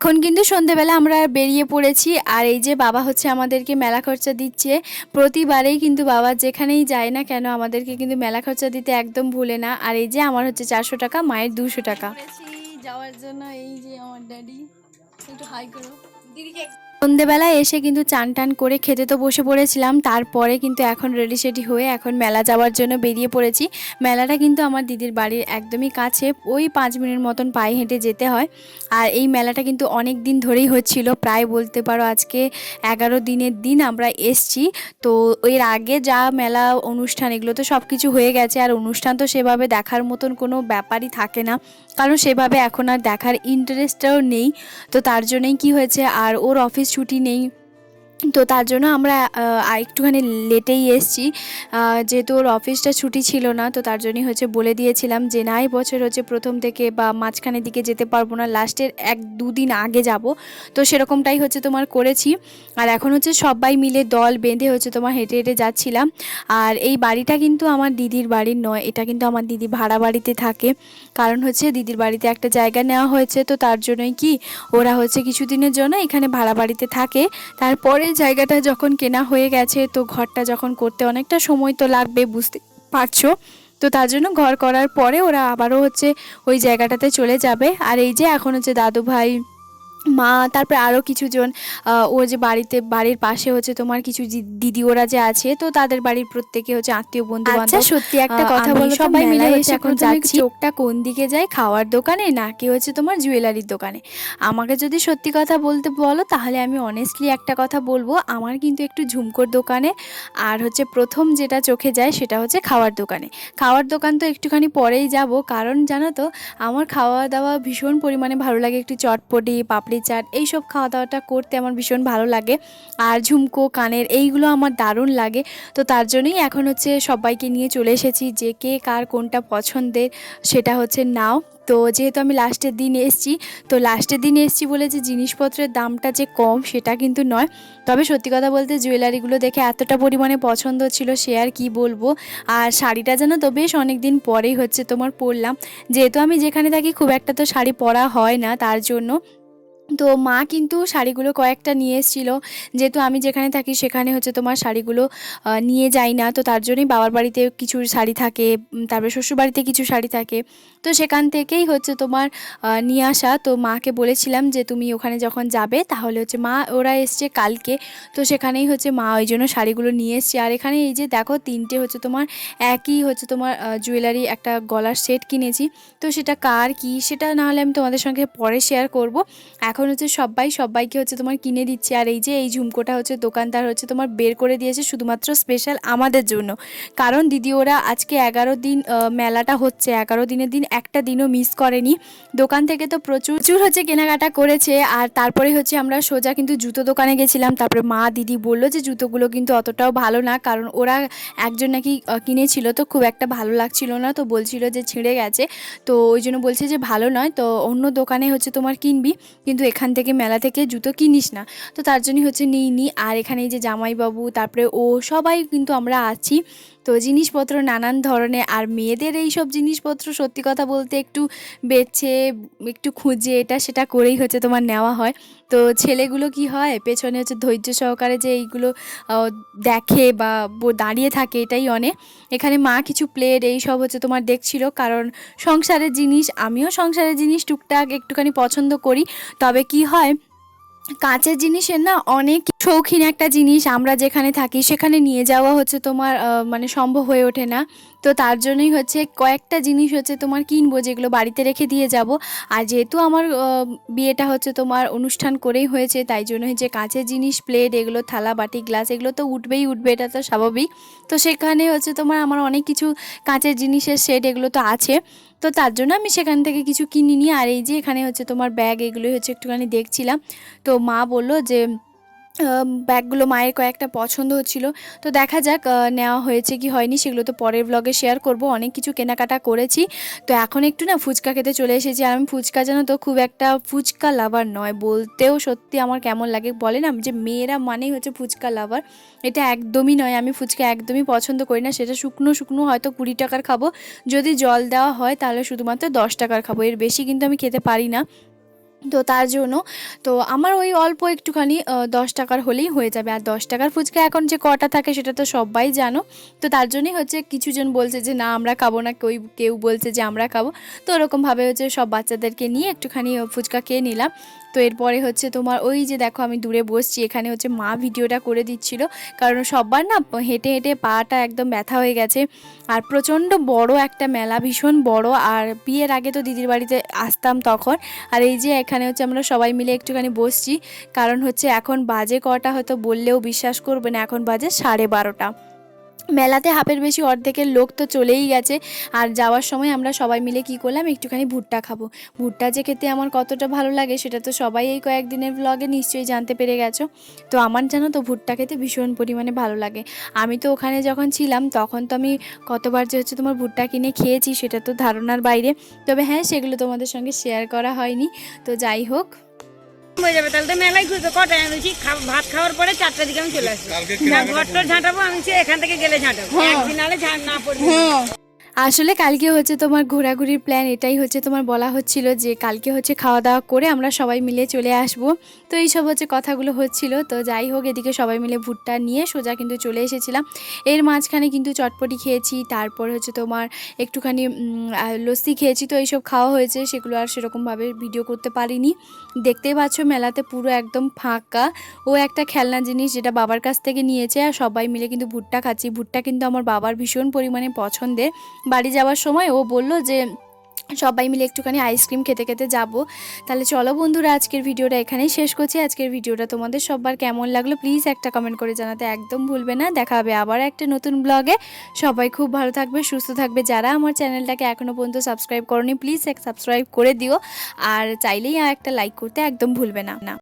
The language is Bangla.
এখন কিন্তু সন্ধেবেলা আমরা বেরিয়ে পড়েছি। আর এই যে বাবা হচ্ছে আমাদেরকে মেলা খরচা দিচ্ছে। প্রতিবারেই কিন্তু বাবা যেখানেই যায় না কেন আমাদেরকে কিন্তু মেলা খরচা দিতে একদম ভুলে না। আর এই যে আমার হচ্ছে 400 টাকা, মায়ের 200 টাকা যাওয়ার জন্য। এই যে আমার ড্যাডি, একটু হাই করো দিদিকে। সন্ধেবেলায় এসে কিন্তু চান টান করে খেতে তো বসে পড়েছিলাম, তারপরে কিন্তু এখন রেডি সেডি হয়ে এখন মেলা যাওয়ার জন্য বেরিয়ে পড়েছি। মেলাটা কিন্তু আমার দিদির বাড়ির একদমই কাছে, ওই 5 মিনিট মতন পায়ে হেঁটে যেতে হয়। আর এই মেলাটা কিন্তু অনেক দিন ধরেই হচ্ছিল, প্রায় বলতে পারো আজকে 11 দিনের দিন আমরা এসছি। তো এর আগে যা মেলা অনুষ্ঠান এগুলো তো সব কিছু হয়ে গেছে, আর অনুষ্ঠান তো সেভাবে দেখার মতন কোনো ব্যাপারই থাকে না, কারণ সেভাবে এখন আর দেখার ইন্টারেস্টটাও নেই। তো তার জন্যই কি হয়েছে, আর ওর অফিস ছুটি নেই, তো তার জন্য আমরা একটুখানি লেটেই এসেছি। যেহেতু ওর অফিসটা ছুটি ছিল না, তো তার জন্যই হচ্ছে বলে দিয়েছিলাম যে না, এই বছর হচ্ছে প্রথম থেকে বা মাঝখানের দিকে যেতে পারবো না, লাস্টের 1-2 দিন আগে যাব। তো সেরকমটাই হচ্ছে তোমার করেছি। আর এখন হচ্ছে সবাই মিলে দল বেঁধে হচ্ছে তোমার হেঁটে হেঁটে যাচ্ছিলাম। আর এই বাড়িটা কিন্তু আমার দিদির বাড়ির নয়, এটা কিন্তু আমার দিদি ভাড়া বাড়িতে থাকে। কারণ হচ্ছে দিদির বাড়িতে একটা জায়গা নেওয়া হয়েছে, তো তার জন্যই কি ওরা হচ্ছে কিছুদিনের জন্য এখানে ভাড়া বাড়িতে থাকে। তারপরে জায়গাটা যখন কেনা হয়ে গেছে, তো ঘরটা যখন করতে অনেকটা সময় তো লাগবে, বুঝতে পারছো। তো তার জন্য ঘর করার পরে ওরা আবারও হচ্ছে ওই জায়গাটাতে চলে যাবে। আর এই যে এখন হচ্ছে দাদু ভাই, মা, তারপরে আরও কিছুজন, ও যে বাড়ির পাশে হচ্ছে তোমার কিছু দিদি ওরা যে আছে, তো তাদের বাড়ির প্রত্যেকে হচ্ছে আত্মীয় বন্ধু বান্ধব। আচ্ছা সত্যি একটা কথা বলো, সবাই মিলে হচ্ছে এখন যাচ্ছি, চোখটা কোন দিকে যায়, খাওয়ার দোকানে নাকি হচ্ছে তোমার জুয়েলারির দোকানে? আমাকে যদি সত্যি কথা বলতে বলো, তাহলে আমি অনেস্টলি একটা কথা বলবো, আমার কিন্তু একটু ঝুমকোর দোকানে, আর হচ্ছে প্রথম যেটা চোখে যায় সেটা হচ্ছে খাওয়ার দোকানে। খাওয়ার দোকান তো একটুখানি পরেই যাব, কারণ জানো তো আমার খাওয়া দাওয়া ভীষণ পরিমাণে ভালো লাগে, একটু চটপটি পাপড়ি চাট এইসব খাওয়া দাওয়াটা করতে আমার ভীষণ ভালো লাগে। আর ঝুমকো কানের এইগুলো আমার দারুণ লাগে। তো তার জন্যই এখন হচ্ছে সবাইকে নিয়ে চলে এসেছি, যে কে কার কোনটা পছন্দের সেটা হচ্ছে নাও। তো যেহেতু আমি লাস্টের দিন এসেছি, তো লাস্টের দিন এসেছি বলে যে জিনিসপত্রের দামটা যে কম সেটা কিন্তু নয়। তবে সত্যি কথা বলতে জুয়েলারিগুলো দেখে এতটা পরিমাণে পছন্দ ছিল, সে আর কি বলবো। আর শাড়িটা জানো তো বেশ অনেক দিন পরেই হচ্ছে তোমার পরলাম, যেহেতু আমি যেখানে থাকি খুব একটা তো শাড়ি পরা হয় না, তার জন্য। তো মা কিন্তু শাড়িগুলো কয়েকটা নিয়ে এসেছিলো, যেহেতু আমি যেখানে থাকি সেখানে হচ্ছে তোমার শাড়িগুলো নিয়ে যাই না, তো তার জন্যই বাবার বাড়িতে কিছু শাড়ি থাকে, তারপরে শ্বশুরবাড়িতে কিছু শাড়ি থাকে, তো সেখান থেকেই হচ্ছে তোমার নিয়ে আসা। তো মাকে বলেছিলাম যে তুমি ওখানে যখন যাবে তাহলে হচ্ছে, মা ওরা এসছে কালকে, তো সেখানেই হচ্ছে মা ওই জন্য শাড়িগুলো নিয়ে এসছে। আর এখানে এই যে দেখো 3টে হচ্ছে তোমার একই হচ্ছে তোমার জুয়েলারি একটা গলার সেট কিনেছি। তো সেটা কার কি সেটা না হলে আমি তোমাদের সঙ্গে পরে শেয়ার করব। এখন হচ্ছে সবাইকে হচ্ছে তোমার কিনে দিচ্ছে। আর এই যে এই ঝুমকোটা হচ্ছে দোকানদার হচ্ছে তোমার বের করে দিয়েছে শুধুমাত্র স্পেশাল আমাদের জন্য, কারণ দিদি ওরা আজকে 11 দিন মেলাটা হচ্ছে, 11 দিনের দিন একটা দিনও মিস করেনি। দোকান থেকে তো প্রচুর হচ্ছে কেনাকাটা করেছে। আর তারপরে হচ্ছে আমরা সোজা কিন্তু জুতো দোকানে গেছিলাম। তারপরে মা দিদি বললো যে জুতোগুলো কিন্তু অতটাও ভালো না, কারণ ওরা একজন নাকি কিনেছিল, তো খুব একটা ভালো লাগছিল না, তো বলছিল যে ছিঁড়ে গেছে, তো ওই জন্য বলছে যে ভালো নয়, তো অন্য দোকানে হচ্ছে তোমার কিনবি, কিন্তু এখান থেকে মেলা থেকে জুতো কিনিস না। তো তার জন্যই হচ্ছে নিইনি। আর এখানে এই যে জামাইবাবু, তারপরে ও সবাই কিন্তু আমরা আছি। তো জিনিসপত্র নানান ধরনের, আর মেয়েদের এই সব জিনিসপত্র সত্যি কথা বলতে একটু বেছে একটু খুঁজে এটা সেটা করেই হচ্ছে তোমার নেওয়া হয়। তো ছেলেগুলো কি হয় পেছনে হচ্ছে ধৈর্য সহকারে যে এইগুলো দেখে বা দাঁড়িয়ে থাকে, এটাই অনেক। এখানে মা কিছু প্লেট এই সব হচ্ছে তোমার দেখছিল, কারণ সংসারের জিনিস, আমিও সংসারের জিনিস টুকটাক একটুখানি পছন্দ করি। তবে কি হয়, কাঁচের জিনিসের না অনেক শৌখিন একটা জিনিস, আমরা যেখানে থাকি সেখানে নিয়ে যাওয়া হচ্ছে তোমার মানে সম্ভব হয়ে ওঠে না। তো তার জন্যই হচ্ছে কয়েকটা জিনিস হচ্ছে তোমার কিনবো, যেগুলো বাড়িতে রেখে দিয়ে যাব। আর যেহেতু আমার বিয়েটা হচ্ছে তোমার অনুষ্ঠান করেই হয়েছে, তাই জন্য যে কাঁচের জিনিস প্লেট এগুলো থালা বাটি গ্লাস এগুলো তো উঠবে, এটা তো স্বাভাবিক। তো সেখানে হচ্ছে তোমার আমার অনেক কিছু কাঁচের জিনিসের সেট এগুলো তো আছে, তো তার জন্য আমি সেখান থেকে কিছু কিনিনি। আর এই যে এখানে হচ্ছে তোমার ব্যাগ এগুলোই হচ্ছে একটুখানি দেখছিলাম। তো মা বলল যে ব্যাগগুলো মায়ের কয়েকটা পছন্দ হচ্ছিল, তো দেখা যাক নেওয়া হয়েছে কি হয়নি, সেগুলো তো পরের ব্লগে শেয়ার করব। অনেক কিছু কেনাকাটা করেছি। তো এখন একটু না ফুচকা খেতে চলে এসেছি। আর আমি ফুচকা জানো তো খুব একটা ফুচকা লাভার নয়, বলতেও সত্যি আমার কেমন লাগে, বলে না যে মেয়েরা মানেই হচ্ছে ফুচকা লাভার, এটা একদমই নয়। আমি ফুচকা একদমই পছন্দ করি না, সেটা শুকনো শুকনো হয়তো 20 টাকার খাবো, যদি জল দেওয়া হয় তাহলে শুধুমাত্র 10 টাকার খাবো, এর বেশি কিন্তু আমি খেতে পারি না। তো তার জন্য তো আমার ওই অল্প একটুখানি 10 টাকার হলেই হয়ে যাবে। আর 10 টাকার ফুচকা এখন যে কটা থাকে সেটা তো সবাই জানো। তো তার জন্যই হচ্ছে কিছুজন বলছে যে না আমরা খাবো না, কেউ বলছে যে আমরা খাবো। তো ওরকমভাবে হচ্ছে সব বাচ্চাদেরকে নিয়ে একটুখানি ফুচকা খেয়ে নিলাম। তো এরপরে হচ্ছে তোমার ওই যে দেখো আমি দূরে বসছি, এখানে হচ্ছে মা ভিডিওটা করে দিচ্ছিল, কারণ সবার না হেঁটে হেঁটে পাটা একদম ব্যথা হয়ে গেছে। আর প্রচণ্ড বড় একটা মেলা, ভীষণ বড়। আর বিয়ের আগে তো দিদির বাড়িতে আসতাম তখন। আর এই যে এখানে হচ্ছে আমরা সবাই মিলে একটুখানি বসছি, কারণ হচ্ছে এখন বাজে কটা হয়তো বললেও বিশ্বাস করবে না, এখন বাজে 12:30। মেলাতে হাফের বেশি অর্ধেকের লোক তো চলেই গেছে। আর যাওয়ার সময় আমরা সবাই মিলে কি করলাম, একটুখানি ভুট্টা খাবো। ভুট্টা যে খেতে আমার কতটা ভালো লাগে সেটা তো সবাই এই কয়েকদিনের ব্লগে নিশ্চয়ই জানতে পেরে গেছো। তো আমার জানো তো ভুট্টা খেতে ভীষণ পরিমাণে ভালো লাগে। আমি তো ওখানে যখন ছিলাম তখন তো আমি কতবার যে হচ্ছে তোমার ভুট্টা কিনে খেয়েছি সেটা তো ধারণার বাইরে। তবে হ্যাঁ, সেগুলো তোমাদের সঙ্গে শেয়ার করা হয়নি। তো যাই হোক, হয়ে যাবে তাহলে তো মেলায় ঘুরবে। কটায় আমি ভাত খাওয়ার পরে 4টার দিকে আমি চলে আসবো। ঘরটা ঝাঁটাবো, আমি এখান থেকে গেলে ঝাঁটাবো, একদিন নাহলে ঝাঁট না পড়বে। আসলে কালকে হচ্ছে তোমার ঘোরাঘুরির প্ল্যান এটাই হচ্ছে তোমার বলা হচ্ছিল যে কালকে হচ্ছে খাওয়া দাওয়া করে আমরা সবাই মিলে চলে আসব। তো এইসব হচ্ছে কথাগুলো হচ্ছিল। তো যাই হোক, এদিকে সবাই মিলে ভুট্টা নিয়ে সোজা কিন্তু চলে এসেছিলাম। এর মাঝখানে কিন্তু চটপটি খেয়েছি, তারপর হচ্ছে তোমার একটুখানি লস্যি খেয়েছি। তো এইসব খাওয়া হয়েছে, সেগুলো আর সেরকমভাবে ভিডিও করতে পারিনি। দেখতেই পাচ্ছ মেলাতে পুরো একদম ফাঁকা। ও একটা খেলনা জিনিস যেটা বাবার কাছ থেকে নিয়েছে, আর সবাই মিলে কিন্তু ভুট্টা খাচ্ছি। ভুট্টা কিন্তু আমার বাবার ভীষণ পরিমাণে পছন্দের। বাড়ি যাওয়ার সময় ও বলল যে সবাই মিলে একটুখানি আইসক্রিম খেতে খেতে যাব। তাহলে চলো বন্ধুরা, আজকের ভিডিওটা এখানেই শেষ করছি। আজকের ভিডিওটা তোমাদের সবার কেমন লাগলো প্লিজ একটা কমেন্ট করে জানাতে একদম ভুলবে না। দেখা হবে আবার একটা নতুন ব্লগে। সবাই খুব ভালো থাকবে, সুস্থ থাকবে। যারা আমার চ্যানেলটাকে এখনও পর্যন্ত সাবস্ক্রাইব করোনি প্লিজ সাবস্ক্রাইব করে দিও। আর চাইলেই একটা লাইক করতে একদম ভুলবে না।